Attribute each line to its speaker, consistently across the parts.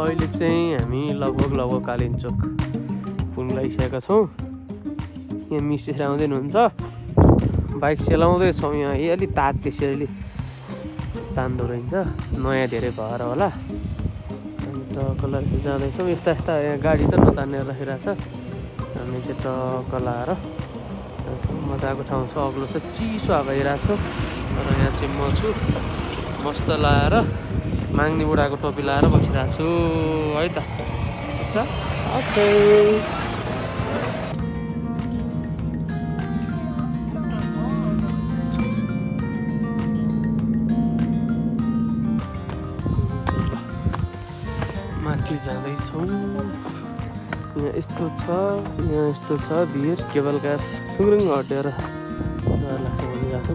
Speaker 1: अहिले चाहिँ हामी लगभग कालिम्चोक पुग्न छौँ। यहाँ मिसेर आउँदै हुनुहुन्छ, बाइक चलाउँदैछौँ। यहाँ अलि तात त्यसरी तान्दो रहेछ, नयाँ धेरै भएर होला। अनि टक्क लगाएर जाँदैछौँ। यस्ता यहाँ गाडी त नतानेर राखिरहेछ, हामी चाहिँ टक्क लगाएर मजाको ठाउँ छ। अग्लो छ, चिसो हावा आइरहेछ। र यहाँ चाहिँ म छु मस्त लाएर माग्ने बुढाको टोपी लाएर बसिरहेको छु है त। ओके माथि जाँदैछौँ। यहाँ यस्तो छ भिर, केबल कार थुङ्रुङ हटेर डर लाग्छ भनिरहेको छ।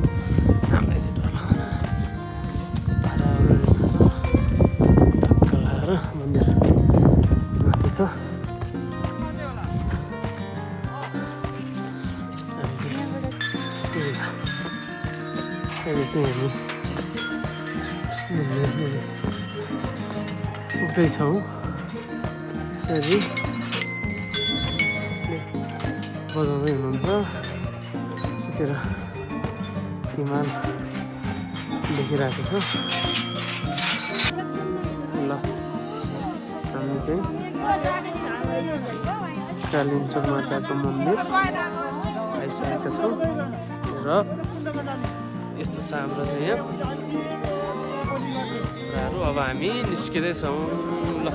Speaker 1: हामीलाई चाहिँ डर लाग्दैन। टक्क लगाएर मन्दिर माथि छ। अहिले चाहिँ हामी पुग्दैछौँ। बजाउँदै हुनुहुन्छ यतिर हिमाल देखिरहेको छ। ल हामी चाहिँ कालिम्चोक माताको मन्दिर आइसकेका छौँ र यस्तो छ हाम्रो चाहिँ यहाँ कुराहरू। अब हामी निस्किँदैछौँ। ल